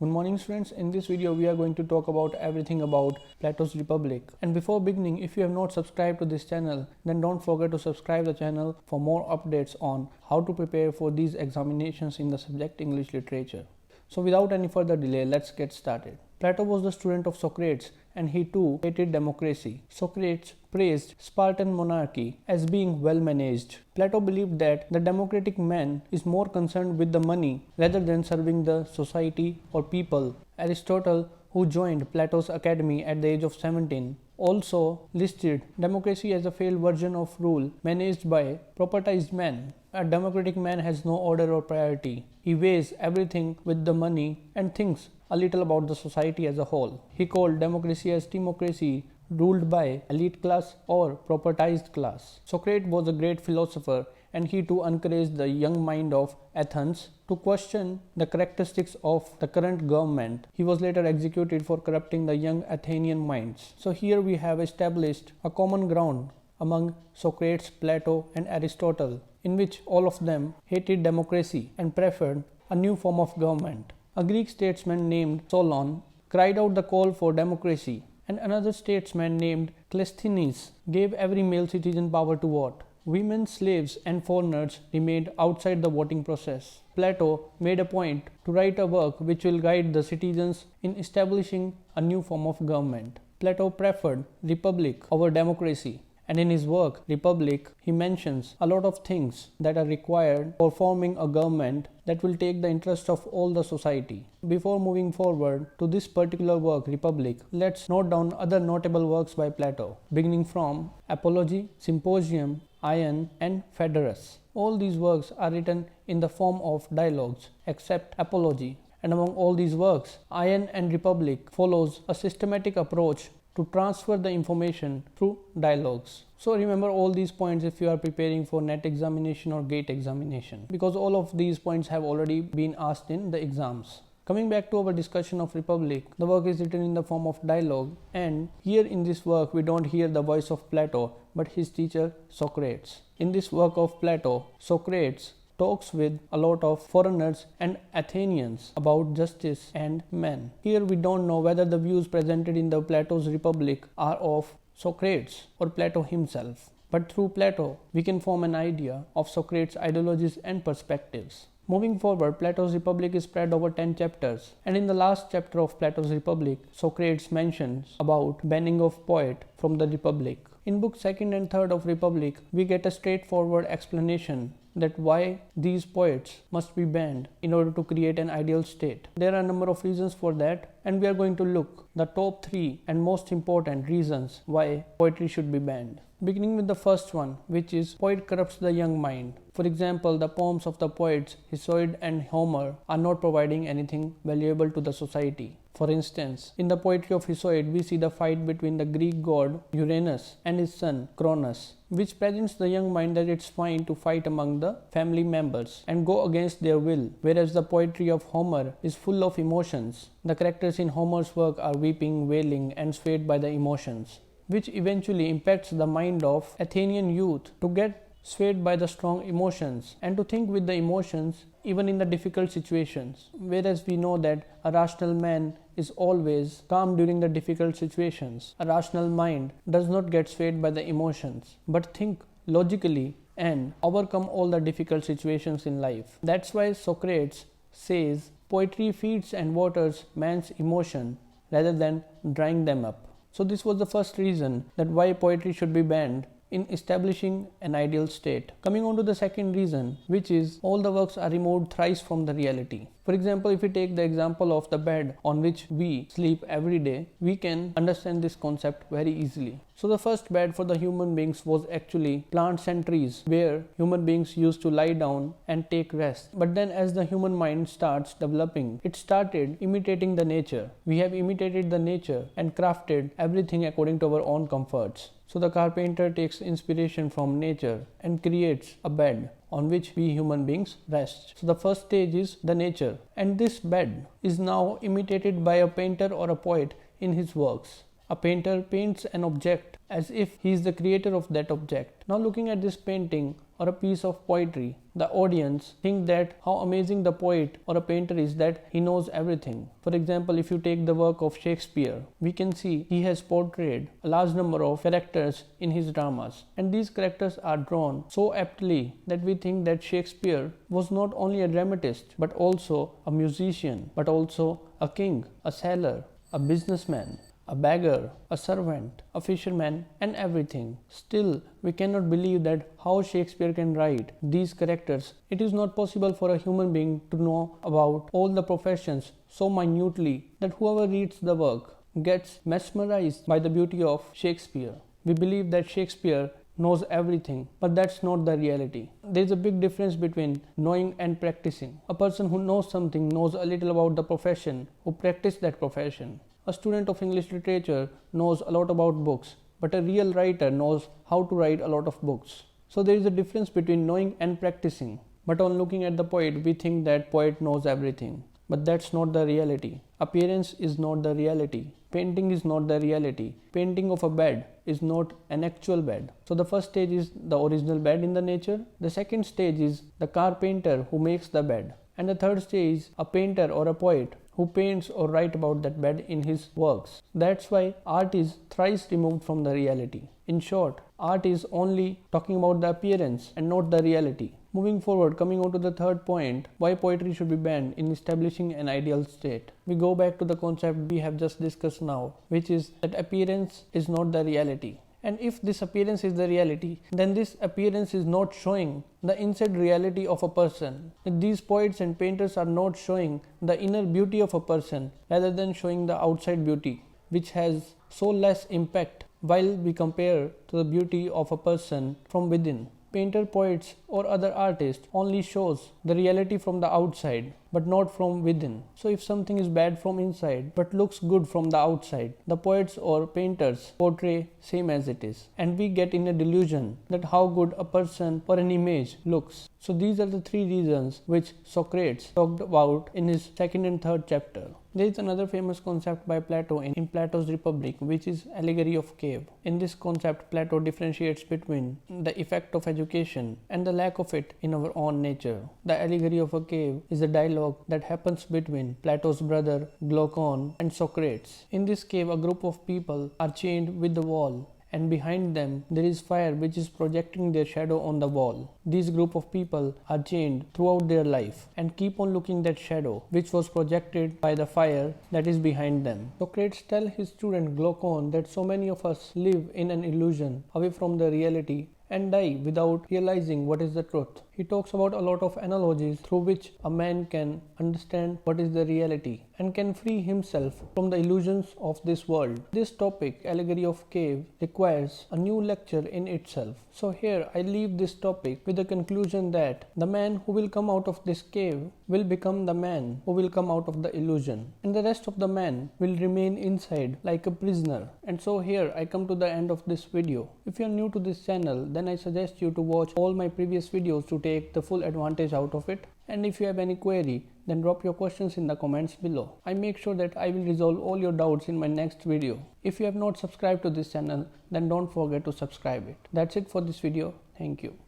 Good morning students, in this video we are going to talk about everything about Plato's Republic. And before beginning, if you have not subscribed to this channel, then don't forget to subscribe the channel for more updates on how to prepare for these examinations in the subject English Literature. So without any further delay, let's get started. Plato was the student of Socrates and he too hated democracy. Socrates praised Spartan monarchy as being well managed. Plato believed that the democratic man is more concerned with the money rather than serving the society or people. Aristotle, who joined Plato's academy at the age of 17, also listed democracy as a failed version of rule managed by propertized men. A democratic man has no order or priority. He weighs everything with the money and thinks a little about the society as a whole. He called democracy as democracy ruled by elite class or propertized class. Socrates was a great philosopher and he too encouraged the young mind of Athens to question the characteristics of the current government. He was later executed for corrupting the young Athenian minds. So here we have established a common ground among Socrates, Plato and Aristotle, in which all of them hated democracy and preferred a new form of government. A Greek statesman named Solon cried out the call for democracy, and another statesman named Cleisthenes gave every male citizen power to vote. Women, slaves and foreigners remained outside the voting process. Plato made a point to write a work which will guide the citizens in establishing a new form of government. Plato preferred republic over democracy. And in his work, Republic, he mentions a lot of things that are required for forming a government that will take the interest of all the society. Before moving forward to this particular work, Republic, let's note down other notable works by Plato, beginning from Apology, Symposium, Ion, and Phaedrus. All these works are written in the form of dialogues, except Apology. And among all these works, Ion and Republic follows a systematic approach to transfer the information through dialogues. So remember all these points if you are preparing for NET examination or GATE examination, because all of these points have already been asked in the exams. Coming back to our discussion of Republic, the work is written in the form of dialogue, and here in this work we don't hear the voice of Plato but his teacher Socrates. In this work of Plato, Socrates talks with a lot of foreigners and Athenians about justice and men. Here we don't know whether the views presented in the Plato's Republic are of Socrates or Plato himself. But through Plato, we can form an idea of Socrates' ideologies and perspectives. Moving forward, Plato's Republic is spread over 10 chapters, and in the last chapter of Plato's Republic, Socrates mentions about banning of poet from the Republic. In book 2nd and 3rd of Republic, we get a straightforward explanation that why these poets must be banned in order to create an ideal state. There are a number of reasons for that, and we are going to look the top 3 and most important reasons why poetry should be banned. Beginning with the first one, which is poet corrupts the young mind. For example, the poems of the poets Hesiod and Homer are not providing anything valuable to the society. For instance, in the poetry of Hesiod, we see the fight between the Greek god Uranus and his son Cronus, which presents the young mind that it's fine to fight among the family members and go against their will, whereas the poetry of Homer is full of emotions. The characters in Homer's work are weeping, wailing, and swayed by the emotions, which eventually impacts the mind of Athenian youth to get swayed by the strong emotions and to think with the emotions even in the difficult situations, whereas we know that a rational man is always calm during the difficult situations. A rational mind does not get swayed by the emotions but think logically and overcome all the difficult situations in life. That's why Socrates says poetry feeds and waters man's emotion rather than drying them up. So this was the first reason that why poetry should be banned in establishing an ideal state. Coming on to the second reason, which is all the works are removed thrice from the reality. For example, if we take the example of the bed on which we sleep every day, we can understand this concept very easily. So the first bed for the human beings was actually plants and trees, where human beings used to lie down and take rest. But then as the human mind starts developing, it started imitating the nature. We have imitated the nature and crafted everything according to our own comforts. So the carpenter takes inspiration from nature and creates a bed on which we human beings rest. So the first stage is the nature, and this bed is now imitated by a painter or a poet in his works. A painter paints an object as if he is the creator of that object. Now looking at this painting or a piece of poetry, the audience think that how amazing the poet or a painter is, that he knows everything. For example, if you take the work of Shakespeare, we can see he has portrayed a large number of characters in his dramas, and these characters are drawn so aptly that we think that Shakespeare was not only a dramatist but also a musician, but also a king, a sailor, a businessman, a beggar, a servant, a fisherman, and everything. Still, we cannot believe that how Shakespeare can write these characters. It is not possible for a human being to know about all the professions so minutely that whoever reads the work gets mesmerized by the beauty of Shakespeare. We believe that Shakespeare knows everything, but that's not the reality. There is a big difference between knowing and practicing. A person who knows something knows a little about the profession, who practice that profession. A student of English literature knows a lot about books, but a real writer knows how to write a lot of books. So there is a difference between knowing and practicing. But on looking at the poet, we think that poet knows everything. But that's not the reality. Appearance is not the reality. Painting is not the reality. Painting of a bed is not an actual bed. So the first stage is the original bed in the nature. The second stage is the carpenter who makes the bed. And the third stage is a painter or a poet who paints or writes about that bed in his works. That's why art is thrice removed from the reality. In short, art is only talking about the appearance and not the reality. Moving forward, coming on to the third point, why poetry should be banned in establishing an ideal state. We go back to the concept we have just discussed now, which is that appearance is not the reality. And if this appearance is the reality, then this appearance is not showing the inside reality of a person. These poets and painters are not showing the inner beauty of a person rather than showing the outside beauty, which has so less impact while we compare to the beauty of a person from within. Painter, poets or other artists only shows the reality from the outside but not from within. So if something is bad from inside but looks good from the outside, the poets or painters portray same as it is, and we get in a delusion that how good a person or an image looks. So these are the three reasons which Socrates talked about in his second and third chapter. There is another famous concept by Plato in Plato's Republic, which is Allegory of Cave. In this concept, Plato differentiates between the effect of education and the lack of it in our own nature. The Allegory of a Cave is a dialogue that happens between Plato's brother Glaucon and Socrates. In this cave, a group of people are chained with the wall, and behind them there is fire which is projecting their shadow on the wall. These group of people are chained throughout their life and keep on looking that shadow which was projected by the fire that is behind them. Socrates tells his student Glaucon that so many of us live in an illusion away from the reality and die without realizing what is the truth. He talks about a lot of analogies through which a man can understand what is the reality and can free himself from the illusions of this world. This topic, Allegory of Cave, requires a new lecture in itself. So here I leave this topic with the conclusion that the man who will come out of this cave will become the man who will come out of the illusion, and the rest of the man will remain inside like a prisoner. And so here I come to the end of this video. If you are new to this channel, then I suggest you to watch all my previous videos to take the full advantage out of it. And if you have any query, then drop your questions in the comments below. I make sure that I will resolve all your doubts in my next video. If you have not subscribed to this channel, then don't forget to subscribe it. That's it for this video. Thank you.